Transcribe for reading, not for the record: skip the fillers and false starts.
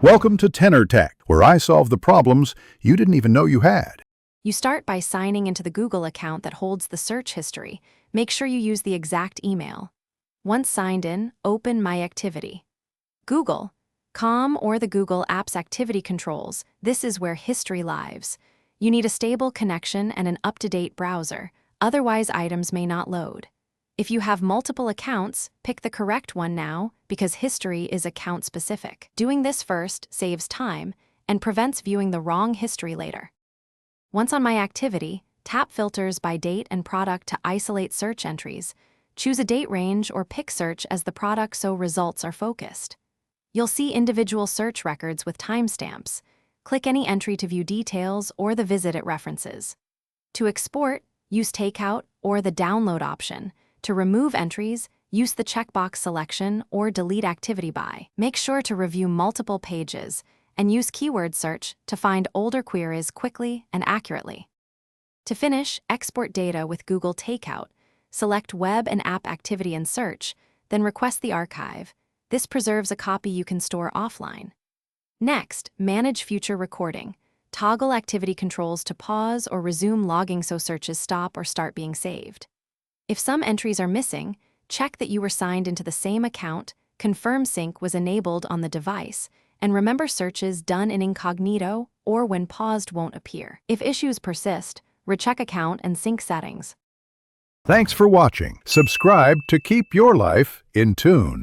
Welcome to Tenor Tech, where I solve the problems you didn't even know you had. You start by signing into the Google account that holds the search history. Make sure you use the exact email. Once signed in, open My Activity. Google.com or the Google Apps Activity Controls. This is where history lives. You need a stable connection and an up-to-date browser, otherwise items may not load. If you have multiple accounts, pick the correct one now because history is account-specific. Doing this first saves time and prevents viewing the wrong history later. Once on My Activity, tap Filters by date and product to isolate search entries. Choose a date range or pick search as the product so results are focused. You'll see individual search records with timestamps. Click any entry to view details or the visit it references. To export, use Takeout or the Download option. To remove entries, use the checkbox selection or Delete Activity By. Make sure to review multiple pages and use keyword search to find older queries quickly and accurately. To finish, export data with Google Takeout. Select Web and App Activity and Search, then request the archive. This preserves a copy you can store offline. Next, manage future recording. Toggle activity controls to pause or resume logging so searches stop or start being saved. If some entries are missing, check that you were signed into the same account, confirm sync was enabled on the device, and remember searches done in incognito or when paused won't appear. If issues persist, recheck account and sync settings. Thanks for watching. Subscribe to keep your life in tune.